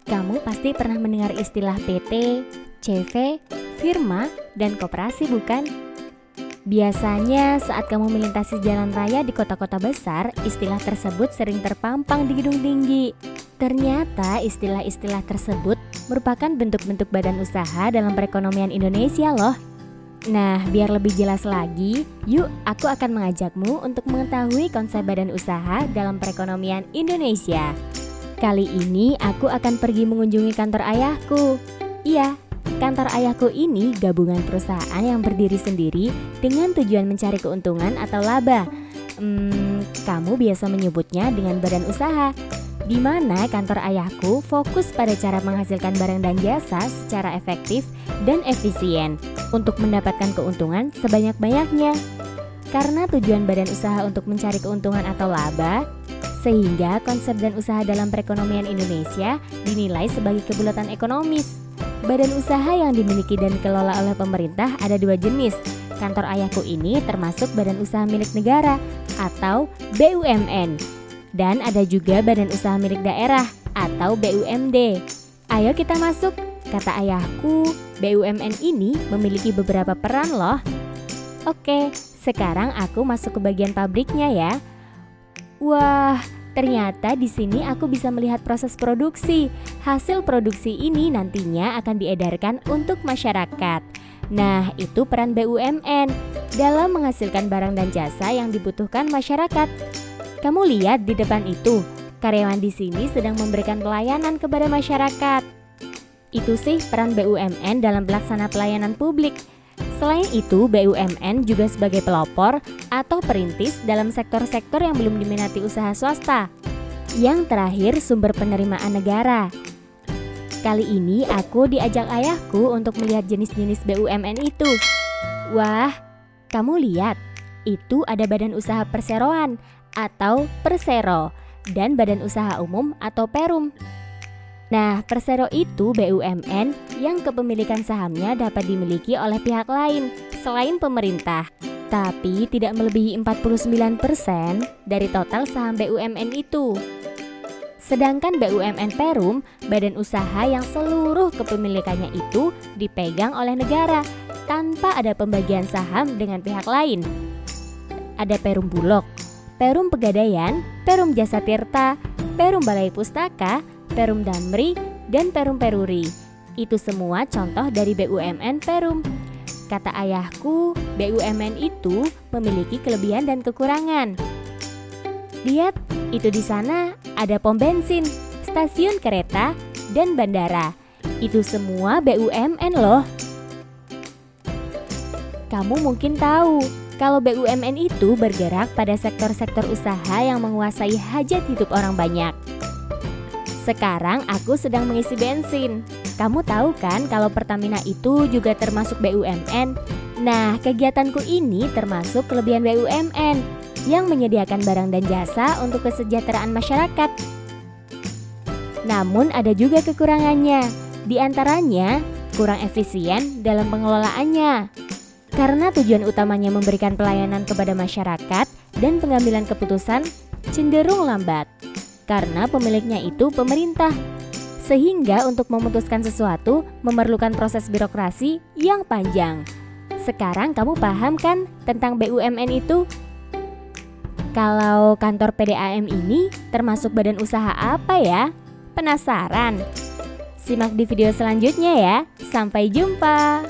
Kamu pasti pernah mendengar istilah PT, CV, firma, dan koperasi bukan? Biasanya saat kamu melintasi jalan raya di kota-kota besar, istilah tersebut sering terpampang di gedung tinggi. Ternyata istilah-istilah tersebut merupakan bentuk-bentuk badan usaha dalam perekonomian Indonesia loh. Nah, biar lebih jelas lagi, yuk aku akan mengajakmu untuk mengetahui konsep badan usaha dalam perekonomian Indonesia. Kali ini aku akan pergi mengunjungi kantor ayahku. Iya, kantor ayahku ini gabungan perusahaan yang berdiri sendiri dengan tujuan mencari keuntungan atau laba. Kamu biasa menyebutnya dengan badan usaha, di mana kantor ayahku fokus pada cara menghasilkan barang dan jasa secara efektif dan efisien untuk mendapatkan keuntungan sebanyak-banyaknya. Karena tujuan badan usaha untuk mencari keuntungan atau laba, sehingga konsep dan usaha dalam perekonomian Indonesia dinilai sebagai kebulatan ekonomis. Badan usaha yang dimiliki dan dikelola oleh pemerintah ada dua jenis. Kantor ayahku ini termasuk badan usaha milik negara atau BUMN. Dan ada juga badan usaha milik daerah atau BUMD. Ayo kita masuk. Kata ayahku, BUMN ini memiliki beberapa peran loh. Oke, sekarang aku masuk ke bagian pabriknya ya. Wah, ternyata di sini aku bisa melihat proses produksi. Hasil produksi ini nantinya akan diedarkan untuk masyarakat. Nah, itu peran BUMN dalam menghasilkan barang dan jasa yang dibutuhkan masyarakat. Kamu lihat di depan itu, karyawan di sini sedang memberikan pelayanan kepada masyarakat. Itu sih peran BUMN dalam pelaksana pelayanan publik. Selain itu, BUMN juga sebagai pelopor atau perintis dalam sektor-sektor yang belum diminati usaha swasta. Yang terakhir, sumber penerimaan negara. Kali ini aku diajak ayahku untuk melihat jenis-jenis BUMN itu. Wah, kamu lihat, itu ada badan usaha perseroan atau Persero dan badan usaha umum atau Perum. Nah, Persero itu BUMN yang kepemilikan sahamnya dapat dimiliki oleh pihak lain selain pemerintah, tapi tidak melebihi 49% dari total saham BUMN itu. Sedangkan BUMN Perum, badan usaha yang seluruh kepemilikannya itu dipegang oleh negara tanpa ada pembagian saham dengan pihak lain. Ada Perum Bulog, Perum Pegadaian, Perum Jasa Tirta, Perum Balai Pustaka, Perum Damri, dan Perum Peruri. Itu semua contoh dari BUMN Perum. Kata ayahku, BUMN itu memiliki kelebihan dan kekurangan. Lihat, itu di sana ada pom bensin, stasiun kereta, dan bandara. Itu semua BUMN loh. Kamu mungkin tahu kalau BUMN itu bergerak pada sektor-sektor usaha yang menguasai hajat hidup orang banyak. Sekarang aku sedang mengisi bensin. Kamu tahu kan kalau Pertamina itu juga termasuk BUMN? Nah, kegiatanku ini termasuk kelebihan BUMN yang menyediakan barang dan jasa untuk kesejahteraan masyarakat. Namun ada juga kekurangannya. Di antaranya, kurang efisien dalam pengelolaannya. Karena tujuan utamanya memberikan pelayanan kepada masyarakat dan pengambilan keputusan cenderung lambat. Karena pemiliknya itu pemerintah. Sehingga untuk memutuskan sesuatu memerlukan proses birokrasi yang panjang. Sekarang kamu paham kan tentang BUMN itu? Kalau kantor PDAM ini termasuk badan usaha apa ya? Penasaran? Simak di video selanjutnya ya. Sampai jumpa.